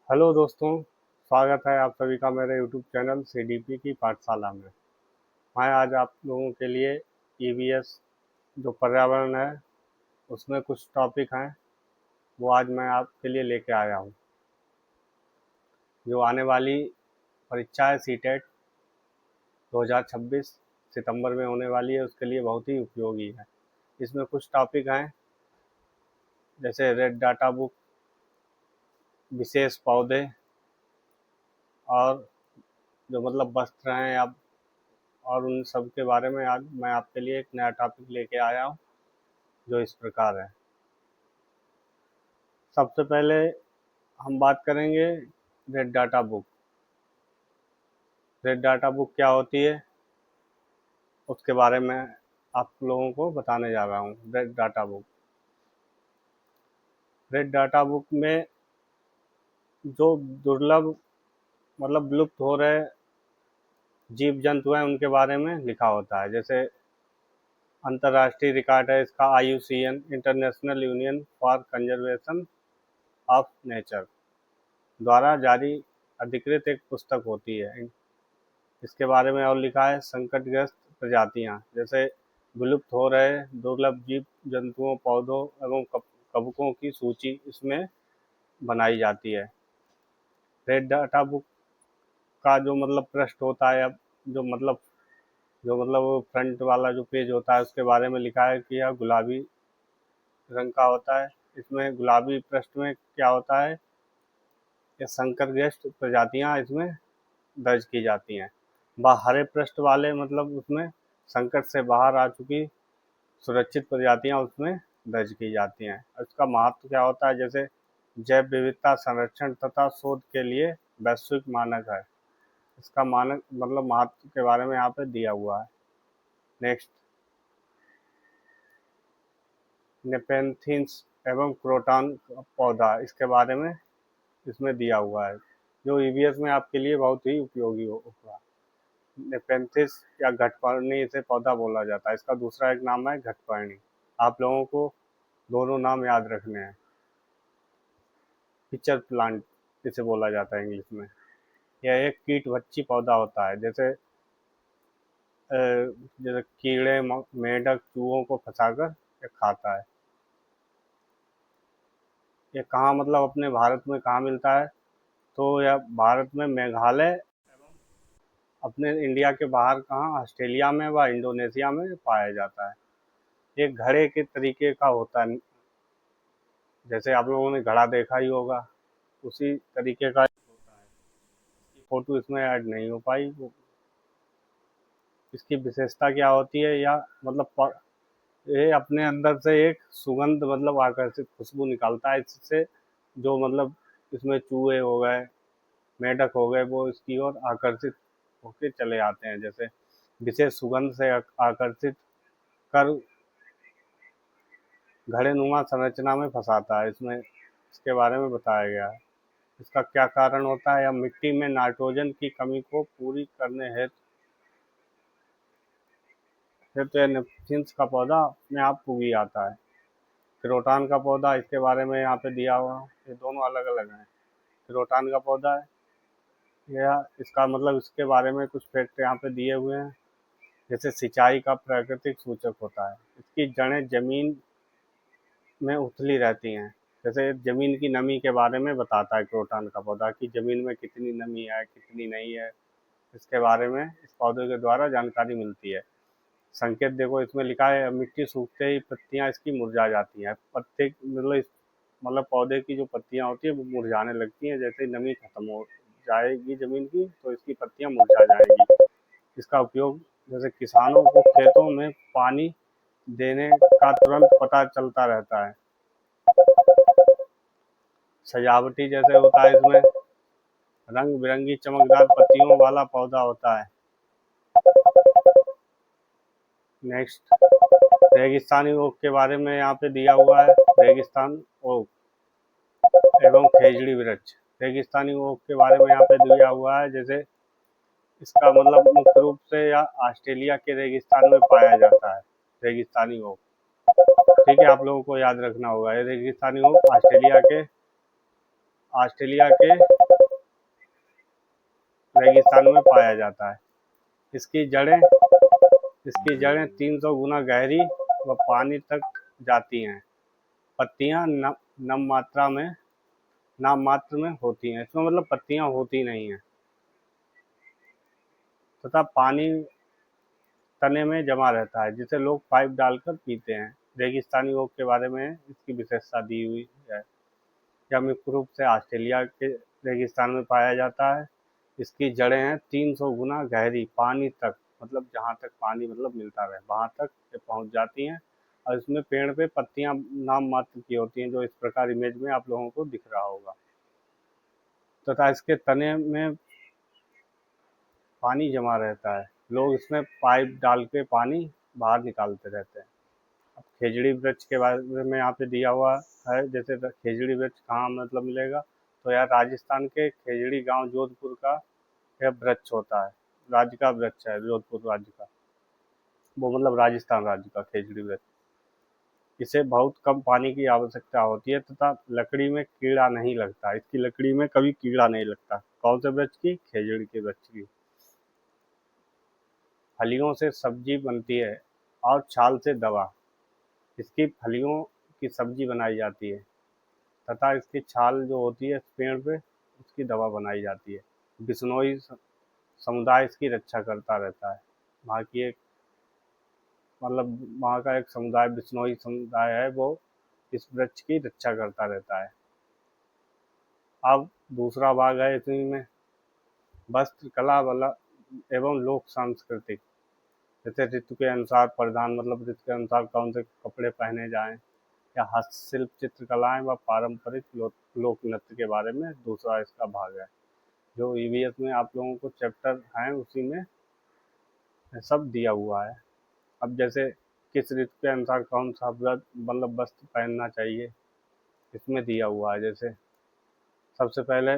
Hello दोस्तों, स्वागत है आप सभी का मेरे यूट्यूब चैनल सीडीपी की पाठशाला में। मैं आज आप लोगों के लिए ईवीएस जो पर्यावरण है उसमें कुछ टॉपिक हैं वो आज मैं आपके लिए लेके आया हूँ। जो आने वाली परीक्षा है सीटेट 2026 सितंबर में होने वाली है, उसके लिए बहुत ही उपयोगी है। इसमें कुछ टॉपिक हैं जैसे रेड डाटा बुक, विशेष पौधे और जो मतलब वस्त्र हैं आप, और उन सब के बारे में आज मैं आपके लिए एक नया टॉपिक लेके आया हूँ जो इस प्रकार है। सबसे पहले हम बात करेंगे red data book. Red data book क्या होती है उसके बारे में आप लोगों को बताने जा रहा हूँ। रेड डाटा बुक में जो दुर्लभ मतलब विलुप्त हो रहे जीव जंतु हैं उनके बारे में लिखा होता है। जैसे अंतर्राष्ट्रीय रिकॉर्ड है इसका IUCN international union for conservation of nature द्वारा जारी अधिकृत एक पुस्तक होती है। इसके बारे में और लिखा है संकटग्रस्त प्रजातियां, जैसे विलुप्त हो रहे दुर्लभ जीव जंतुओं, पौधों एवं कवकों की सूची इसमें बनाई जाती है। रेड डाटा बुक का जो मतलब पृष्ठ होता है, अब जो मतलब फ्रंट वाला जो पेज होता है उसके बारे में लिखा है कि यह गुलाबी रंग का होता है। इसमें गुलाबी पृष्ठ में क्या होता है, ये संकटग्रस्त प्रजातियां इसमें दर्ज की जाती हैं। हरे पृष्ठ वाले मतलब उसमें संकट से बाहर आ चुकी सुरक्षित प्रजातियां उसमें दर्ज की जाती हैं। इसका महत्व क्या होता है, जैसे जैव विविधता संरक्षण तथा शोध के लिए वैश्विक मानक है। इसका मानक मतलब महत्व के बारे में यहाँ पे दिया हुआ है। नेक्स्ट, नेपेंथिस एवं क्रोटन पौधा, इसके बारे में इसमें दिया हुआ है जो ईवीएस में आपके लिए बहुत ही उपयोगी होगा। नेपेंथिस या घटपर्णी इसे पौधा बोला जाता है। इसका दूसरा एक नाम है घटपर्णी। आप लोगों को दोनों नाम याद रखने हैं। पिक्चर प्लांट इसे बोला जाता है इंग्लिश में। यह एक कीट भक्षी पौधा होता है। जैसे कीड़े, मेंढक, चूहों को फंसाकर ये खाता है। ये कहाँ मतलब अपने भारत में कहाँ मिलता है, तो यह भारत में मेघालय, अपने इंडिया के बाहर कहाँ ऑस्ट्रेलिया में व इंडोनेशिया में पाया जाता है। एक घड़े के तरीके का होता है, जैसे आप लोगों ने घड़ा देखा ही होगा उसी तरीके का होता है। इसकी फोटो इसमें ऐड नहीं हो पाई। इसकी विशेषता क्या होती है, या मतलब ये अपने अंदर से एक सुगंध मतलब आकर्षित खुशबू निकालता है। इससे जो मतलब इसमें चूहे हो गए, मेंढक हो गए, वो इसकी ओर आकर्षित होके चले आते हैं। जैसे विशेष सुगंध से आकर्षित कर घड़े नुमा संरचना में फंसाता है। इसमें इसके बारे में बताया गया है। इसका क्या कारण होता है, या मिट्टी में नाइट्रोजन की कमी को पूरी करने हेतु नेपथिन्स का पौधा अपने आप उगी आता है। क्रोटन का पौधा, इसके बारे में यहाँ पे दिया हुआ है। ये दोनों अलग अलग हैं। क्रोटन का पौधा है, यह इसका मतलब इसके बारे में कुछ फैक्ट यहाँ पे दिए हुए हैं। जैसे सिंचाई का प्राकृतिक सूचक होता है। इसकी जड़ें जमीन में उथली रहती हैं। जैसे जमीन की नमी के बारे में बताता है क्रोटन का पौधा कि जमीन में कितनी नमी है कितनी नहीं है। इसके बारे में इस पौधे के द्वारा जानकारी मिलती है। संकेत देखो इसमें लिखा है, मिट्टी सूखते ही पत्तियां इसकी मुरझा जाती हैं। पत्ते मतलब पौधे की जो पत्तियां होती है वो मुरझाने लगती हैं। जैसे नमी खत्म हो जाएगी जमीन की तो इसकी पत्तियां मुरझा जाएंगी। इसका उपयोग जैसे किसानों को खेतों में पानी देने का तुरंत पता चलता रहता है। सजावटी जैसे होता है, इसमें रंग बिरंगी चमकदार पत्तियों वाला पौधा होता है। नेक्स्ट, रेगिस्तानी ओक के बारे में यहाँ पे दिया हुआ है। रेगिस्तान ओक एवं खेजड़ी वृक्ष। रेगिस्तानी ओक के बारे में यहाँ पे दिया हुआ है। जैसे इसका मतलब मुख्य रूप से या ऑस्ट्रेलिया के रेगिस्तान में पाया जाता है रेगिस्तानी ओक। ठीक है, आप लोगों को याद रखना होगा ये रेगिस्तानी ओक ऑस्ट्रेलिया के ऑस्ट्रेलिया के रेगिस्तान में पाया जाता है। इसकी जड़ें इसकी जड़ें 300 गुना गहरी व पानी तक जाती हैं। पत्तियां नाम मात्र में होती हैं। इसमें मतलब पत्तियां होती नहीं हैं तथा पानी तने में जमा रहता है, जिसे लोग पाइप डालकर पीते हैं। रेगिस्तानी ओक के बारे में इसकी विशेषता दी हुई है। यह मुख्य रूप से ऑस्ट्रेलिया के रेगिस्तान में पाया जाता है। इसकी जड़ें हैं 300 गुना गहरी, पानी तक, मतलब जहाँ तक पानी मतलब मिलता रहे वहाँ तक ये पहुँच जाती हैं। और इसमें पेड़ पे पत्तियां नाम मात्र की होती हैं, जो इस प्रकार इमेज में आप लोगों को दिख रहा होगा। तथा इसके तने में पानी जमा रहता है। लोग इसमें पाइप डाल के पानी बाहर निकालते रहते हैं। अब खेजड़ी वृक्ष के बारे में यहाँ पे दिया हुआ है। जैसे खेजड़ी वृक्ष कहाँ मतलब मिलेगा, तो यार राजस्थान के खेजड़ी गांव जोधपुर का यह वृक्ष होता है। राज्य का वृक्ष है, जोधपुर राज्य का, वो मतलब राजस्थान राज्य का खेजड़ी वृक्ष। इसे बहुत कम पानी की आवश्यकता होती है तथा लकड़ी में कीड़ा नहीं लगता। इसकी लकड़ी में कभी कीड़ा नहीं लगता। कौन से वृक्ष की? खेजड़ी के वृक्ष की। फलियों से सब्जी बनती है और छाल से दवा। इसकी फलियों की सब्जी बनाई जाती है तथा इसकी छाल जो होती है पेड़ पे, उसकी दवा बनाई जाती है। बिश्नोई समुदाय इसकी रक्षा करता रहता है। वहाँ की एक मतलब वहाँ का एक समुदाय बिश्नोई समुदाय है, वो इस वृक्ष की रक्षा करता रहता है। अब दूसरा भाग है इसी में वस्त्र कला वाला एवं लोक सांस्कृतिक। जैसे ऋतु के अनुसार परिधान, मतलब ऋतु के अनुसार कौन से कपड़े पहने जाएं, या हस्तशिल्प, चित्रकलाएं व पारंपरिक लोक नृत्य के बारे में दूसरा इसका भाग है। जो ईवीएस में आप लोगों को चैप्टर हैं उसी में सब दिया हुआ है। अब जैसे किस ऋतु के अनुसार कौन सा मतलब वस्त्र पहनना चाहिए, इसमें दिया हुआ है। जैसे सबसे पहले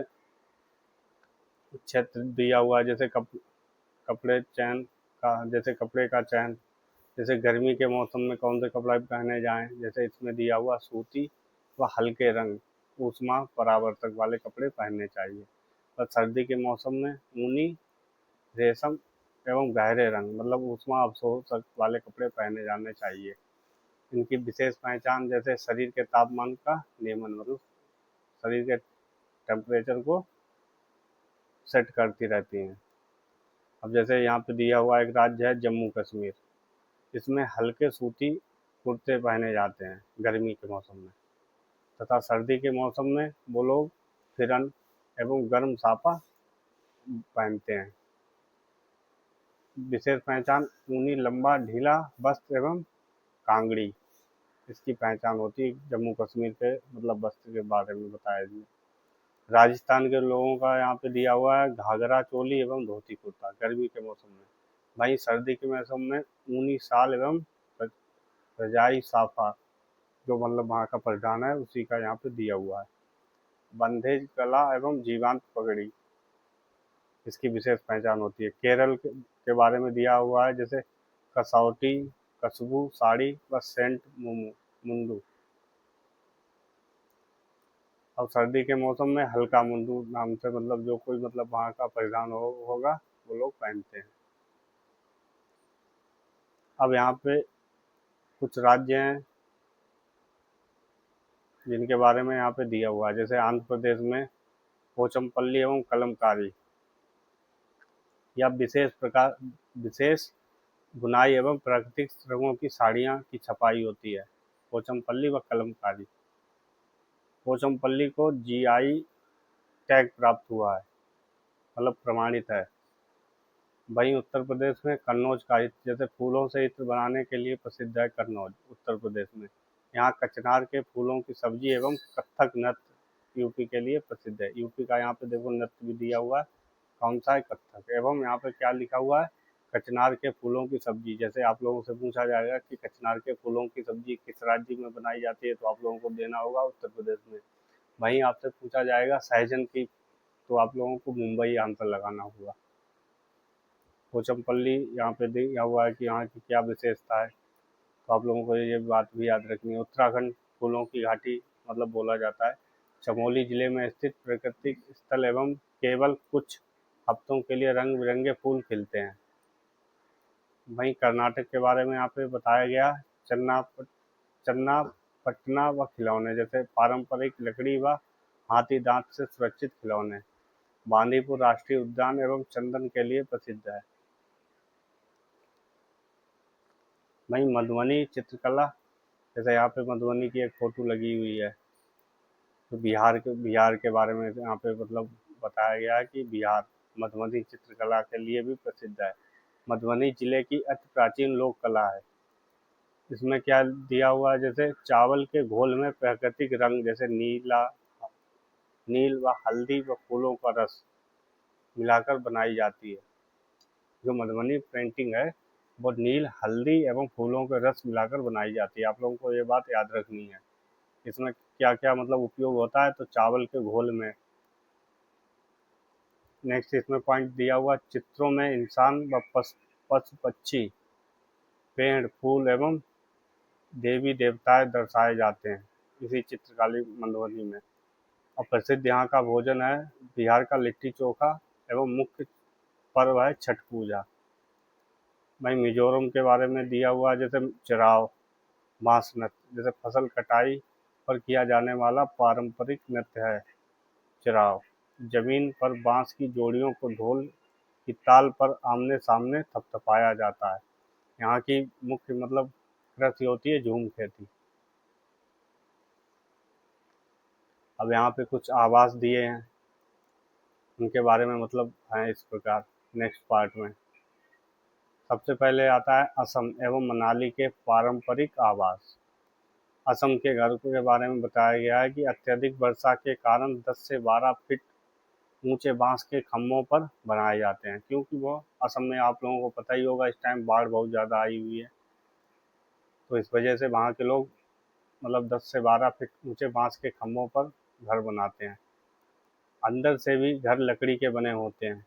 क्षेत्र दिया हुआ है, जैसे कपड़े चयन का, जैसे कपड़े का चयन, जैसे गर्मी के मौसम में कौन से कपड़े पहने जाएं। जैसे इसमें दिया हुआ सूती व हल्के रंग ऊष्मा परावर्तक वाले कपड़े पहनने चाहिए। और सर्दी के मौसम में ऊनी, रेशम एवं गहरे रंग, मतलब ऊष्मा अवशोषक वाले कपड़े पहने जाने चाहिए। इनकी विशेष पहचान, जैसे शरीर के तापमान का नियमन, मतलब शरीर के टेम्परेचर को सेट करती रहती हैं। अब जैसे यहाँ पे दिया हुआ एक राज्य है जम्मू कश्मीर। इसमें हल्के सूती कुर्ते पहने जाते हैं गर्मी के मौसम में, तथा सर्दी के मौसम में वो लोग फिरन एवं गर्म साफा पहनते हैं। विशेष पहचान, ऊनी लंबा ढीला वस्त्र एवं कांगड़ी, इसकी पहचान होती है जम्मू कश्मीर के मतलब वस्त्र के बारे में बताया गया। राजस्थान के लोगों का यहाँ पे दिया हुआ है घाघरा चोली एवं धोती कुर्ता गर्मी के मौसम में। वहीं सर्दी के मौसम में ऊनी शाल एवं रजाई साफा, जो मतलब वहाँ का परिधान है उसी का यहाँ पे दिया हुआ है। बंधेज कला एवं जीवांत पगड़ी, इसकी विशेष पहचान होती है। केरल के बारे में दिया हुआ है, जैसे कसौटी, कस्बू साड़ी व सेंट मुंडू। और सर्दी के मौसम में हल्का मुंडू नाम से, मतलब जो कोई मतलब वहाँ का परिधान होगा वो लोग पहनते हैं। अब यहाँ पे कुछ राज्य हैं जिनके बारे में यहाँ पे दिया हुआ है। जैसे आंध्र प्रदेश में पोचमपल्ली एवं कलमकारी, या विशेष बुनाई एवं प्राकृतिक रंगों की साड़ियाँ की छपाई होती है। पोचमपल्ली व कलमकारी। पोचमपल्ली को जीआई टैग प्राप्त हुआ है, मतलब प्रमाणित है। वहीं उत्तर प्रदेश में कन्नौज का इत्र, जैसे फूलों से इत्र बनाने के लिए प्रसिद्ध है कन्नौज उत्तर प्रदेश में। यहाँ कचनार के फूलों की सब्जी एवं कथक नृत्य यूपी के लिए प्रसिद्ध है। यूपी का यहाँ पे देखो नृत्य भी दिया हुआ है, कौन सा है? कथक। एवं यहाँ पे क्या लिखा हुआ है? कचनार के फूलों की सब्जी। जैसे आप लोगों से पूछा जाएगा कि कचनार के फूलों की सब्जी किस राज्य में बनाई जाती है, तो आप लोगों को देना होगा उत्तर प्रदेश में। वहीं आपसे पूछा जाएगा सहजन की, तो आप लोगों को मुंबई आंसर लगाना होगा। पोचमपल्ली यहाँ पे दिया हुआ है कि यहाँ की क्या विशेषता है, तो आप लोगों को ये बात भी याद रखनी है। उत्तराखंड फूलों की घाटी मतलब बोला जाता है। चमोली जिले में स्थित प्राकृतिक स्थल एवं केवल कुछ हफ्तों के लिए रंग बिरंगे फूल खिलते हैं। वहीं कर्नाटक के बारे में यहाँ पे बताया गया, चन्ना चन्नापटना व खिलौने, जैसे पारंपरिक लकड़ी व हाथी दांत से सुरक्षित खिलौने। बांदीपुर राष्ट्रीय उद्यान एवं चंदन के लिए प्रसिद्ध है। वहीं मधुबनी चित्रकला, जैसे यहाँ पे मधुबनी की एक फोटो लगी हुई है, तो बिहार के बारे में यहाँ पे मतलब बताया गया है कि बिहार मधुबनी चित्रकला के लिए भी प्रसिद्ध है। मधुबनी जिले की अति प्राचीन लोक कला है। इसमें क्या दिया हुआ है, जैसे चावल के घोल में प्राकृतिक रंग जैसे नील व हल्दी व फूलों का रस मिलाकर बनाई जाती है। जो मधुबनी पेंटिंग है वो नील हल्दी एवं फूलों के रस मिलाकर बनाई जाती है। आप लोगों को ये बात याद रखनी है। इसमें क्या क्या मतलब उपयोग होता है, तो चावल के घोल में। नेक्स्ट इसमें पॉइंट दिया हुआ, चित्रों में इंसान व पशु पक्षी, पेड़ फूल एवं देवी देवताएं दर्शाए जाते हैं इसी चित्रकारी मधुबनी में। और प्रसिद्ध यहाँ का भोजन है बिहार का लिट्टी चोखा एवं मुख्य पर्व है छठ पूजा। वहीं मिजोरम के बारे में दिया हुआ, जैसे चिराव बांस नृत्य, जैसे फसल कटाई पर किया जाने वाला पारंपरिक नृत्य है चिराव। जमीन पर बांस की जोड़ियों को ढोल की ताल पर आमने सामने थपथपाया जाता है। यहाँ की मुख्य मतलब कृषि होती है झूम खेती। अब यहाँ पे कुछ आवास दिए हैं, उनके बारे में मतलब हैं इस प्रकार। नेक्स्ट पार्ट में सबसे पहले आता है असम एवं मनाली के पारंपरिक आवास। असम के घर के बारे में बताया गया है कि अत्यधिक वर्षा के कारण 10 से 12 फीट ऊंचे बांस के खम्भों पर बनाए जाते हैं, क्योंकि वो असम में आप लोगों को पता ही होगा इस टाइम बाढ़ बहुत ज़्यादा आई हुई है, तो इस वजह से वहाँ के लोग मतलब 10 से 12 फीट ऊंचे बांस के खम्भों पर घर बनाते हैं। अंदर से भी घर लकड़ी के बने होते हैं।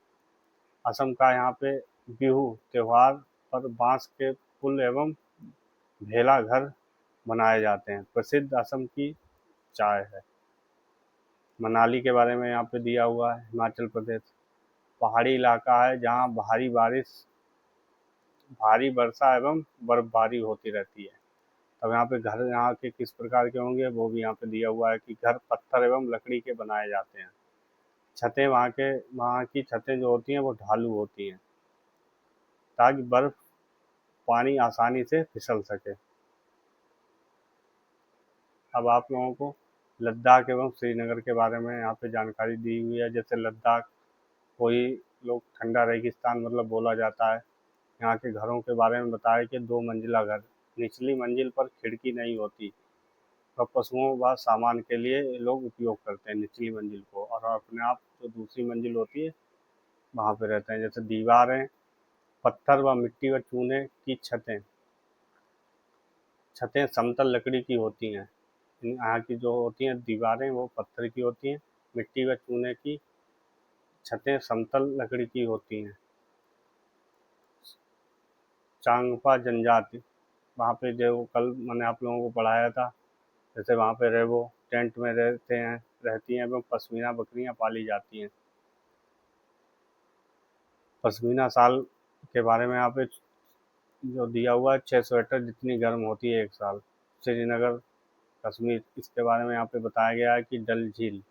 असम का यहाँ पे बिहू त्योहार पर बांस के पुल एवं भेला घर बनाए जाते हैं। प्रसिद्ध असम की चाय है। मनाली के बारे में यहाँ पे दिया हुआ है, हिमाचल प्रदेश पहाड़ी इलाका है जहाँ भारी वर्षा एवं बर्फबारी होती रहती है। अब यहाँ पे घर यहाँ के किस प्रकार के होंगे वो भी यहाँ पे दिया हुआ है कि घर पत्थर एवं लकड़ी के बनाए जाते हैं। छतें वहाँ की छतें जो होती हैं वो ढालू होती हैं ताकि बर्फ पानी आसानी से फिसल सके। अब आप लोगों को लद्दाख एवं श्रीनगर के बारे में यहाँ पे जानकारी दी हुई है। जैसे लद्दाख कोई लोग ठंडा रेगिस्तान मतलब बोला जाता है। यहाँ के घरों के बारे में बताया कि 2 मंजिला घर, निचली मंजिल पर खिड़की नहीं होती, और पशुओं व सामान के लिए ये लोग उपयोग करते हैं निचली मंजिल को, और अपने आप जो दूसरी मंजिल होती है वहाँ पे रहते हैं। जैसे दीवारें पत्थर व मिट्टी व चूने की छतें समतल लकड़ी की होती हैं। यहाँ की जो होती हैं दीवारें वो पत्थर की होती हैं, मिट्टी व चूने की छतें समतल लकड़ी की होती हैं। चांगपा जनजाति, वहाँ पे जो कल मैंने आप लोगों को पढ़ाया था, जैसे वहाँ पे रेवो टेंट में रहती हैं एवं पश्मीना बकरियाँ पाली जाती हैं। पश्मीना शाल के बारे में यहाँ पे जो दिया हुआ है, 6 स्वेटर जितनी गर्म होती है 1 साल। श्रीनगर कश्मीर, इसके बारे में यहाँ पे बताया गया है कि डल झील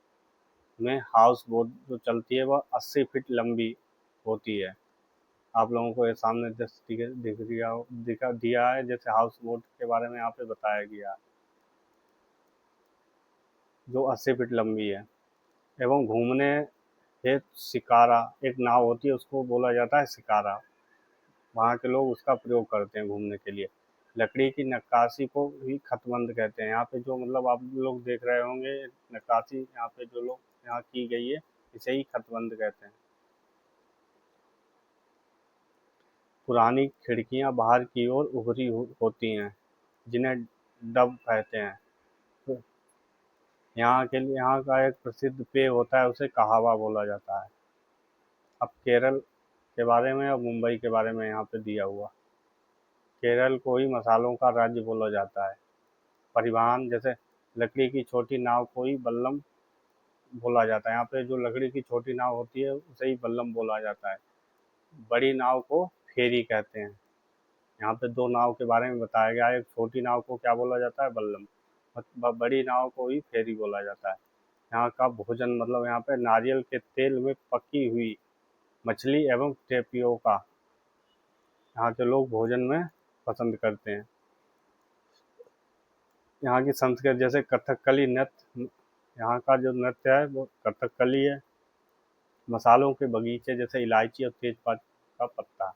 में हाउस बोट जो चलती है वह 80 फीट लंबी होती है। आप लोगों को ये सामने जस्ट दिया है, जैसे हाउस बोट के बारे में यहाँ पे बताया गया है जो 80 फीट लंबी है। एवं घूमने हेतु शिकारा, एक नाव होती है उसको बोला जाता है शिकारा। वहाँ के लोग उसका प्रयोग करते हैं घूमने के लिए। लकड़ी की नक्काशी को भी खतबंद कहते हैं। यहाँ पे जो मतलब आप लोग देख रहे होंगे नक्काशी यहाँ पे जो लोग यहाँ की गई है, इसे ही खतबंद कहते हैं। पुरानी खिड़कियाँ बाहर की ओर उभरी होती हैं जिन्हें डब कहते हैं। तो यहाँ का एक प्रसिद्ध पेय होता है, उसे कहावा बोला जाता है। अब केरल के बारे में और मुंबई के बारे में यहाँ पे दिया हुआ। केरल को ही मसालों का राज्य बोला जाता है। परिवहन, जैसे लकड़ी की छोटी नाव को ही बल्लम बोला जाता है। यहाँ पे जो लकड़ी की छोटी नाव होती है उसे ही बल्लम बोला जाता है। बड़ी नाव को फेरी कहते हैं। यहाँ पे दो नाव के बारे में बताया गया है। एक छोटी नाव को क्या बोला जाता है, बल्लम। बड़ी नाव को ही फेरी बोला जाता है। यहाँ का भोजन मतलब यहाँ पे नारियल के तेल में पकी हुई मछली एवं टेपियोका यहाँ के लोग भोजन में पसंद करते हैं। यहाँ की संस्कृति जैसे कथकली नृत्य, यहाँ का जो नृत्य है वो कथकली है। मसालों के बगीचे जैसे इलायची और तेजपात का पत्ता।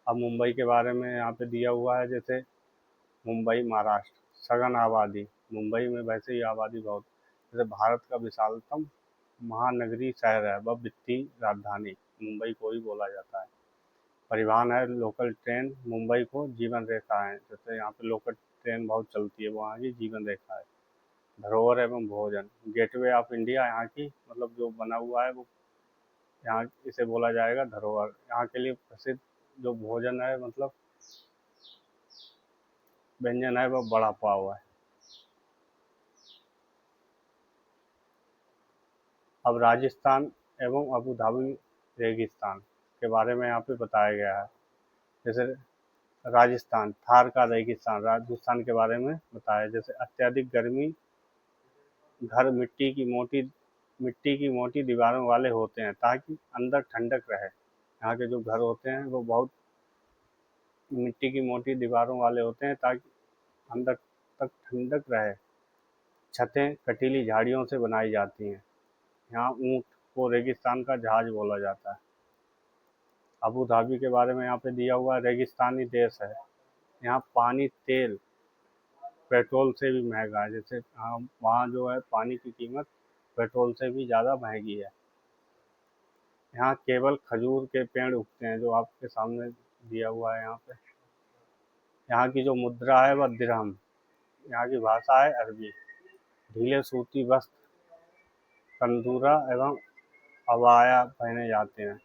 अब मुंबई के बारे में यहाँ पे दिया हुआ है, जैसे मुंबई महाराष्ट्र, सघन आबादी। मुंबई में वैसे ही आबादी बहुत, जैसे भारत का विशालतम महानगरीय शहर है, वह वित्तीय राजधानी मुंबई को ही बोला जाता है। परिवहन है लोकल ट्रेन, मुंबई को जीवन रेखा है, जैसे यहाँ पे लोकल ट्रेन बहुत चलती है, वहाँ की जीवन रेखा है। धरोहर एवं भोजन, गेटवे ऑफ इंडिया यहाँ की मतलब जो बना हुआ है वो यहाँ इसे बोला जाएगा धरोहर। यहाँ के लिए प्रसिद्ध जो भोजन है मतलब व्यंजन है वह बड़ा पाव है। अब राजस्थान एवं अबू धाबी रेगिस्तान के बारे में यहाँ पे बताया गया है। जैसे राजस्थान, थार का रेगिस्तान राजस्थान के बारे में बताया। जैसे अत्यधिक गर्मी, घर मिट्टी की मोटी दीवारों वाले होते हैं ताकि अंदर ठंडक रहे। यहाँ के जो घर होते हैं वो बहुत मिट्टी की मोटी दीवारों वाले होते हैं ताकि अंदर तक ठंडक रहे। छतें कटीली झाड़ियों से बनाई जाती हैं। यहाँ ऊँट को रेगिस्तान का जहाज बोला जाता है। अबू धाबी के बारे में यहाँ पे दिया हुआ रेगिस्तानी देश है। यहाँ पानी तेल पेट्रोल से भी महंगा है। जैसे वहाँ जो है पानी की कीमत पेट्रोल से भी ज़्यादा महंगी है। यहाँ केवल खजूर के पेड़ उगते हैं, जो आपके सामने दिया हुआ है यहाँ पे। यहाँ की जो मुद्रा है वह दिरहम। यहाँ की भाषा है अरबी। ढीले सूती वस्त्र, कंदूरा एवं अबाया पहने जाते हैं।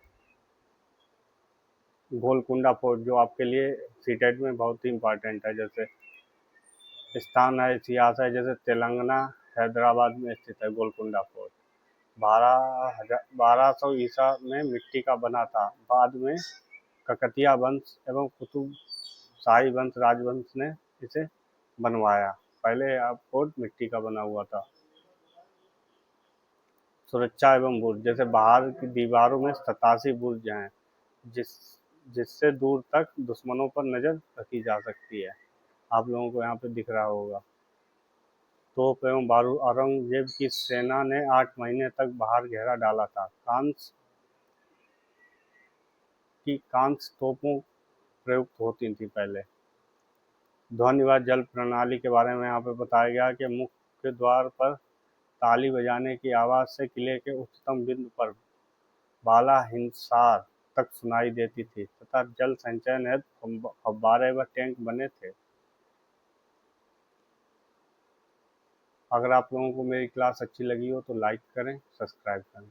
गोलकुंडा फोर्ट जो आपके लिए सीटेट में बहुत ही इम्पोर्टेंट है। जैसे स्थान है, इतिहास है, जैसे तेलंगाना हैदराबाद में स्थित है गोलकुंडा फोर्ट। 1200 ईसा में मिट्टी का बना था। बाद में ककतिया वंश एवं कुतुब शाही वंश राजवंश ने इसे बनवाया। पहले यह फोर्ट मिट्टी का बना हुआ था। सुरक्षा एवं बुर्ज, जैसे बाहर की दीवारों में 87 बुर्ज हैं जिस जिससे दूर तक दुश्मनों पर नज़र रखी जा सकती है। आप लोगों को यहाँ पे दिख रहा होगा। तोप एवं बारूद, औरंगजेब की सेना ने 8 महीने तक बाहर घेरा डाला था। कांस तोपों प्रयुक्त होती थी पहले। ध्वनिवाद जल प्रणाली के बारे में यहाँ पे बताया गया कि मुख्य द्वार पर ताली बजाने की आवाज़ से किले के उच्चतम बिंदु पर बाला हिंसार तक सुनाई देती थी तथा जल संचयन हेतु फव्वारे व टैंक बने थे। अगर आप लोगों को मेरी क्लास अच्छी लगी हो तो लाइक करें, सब्सक्राइब करें।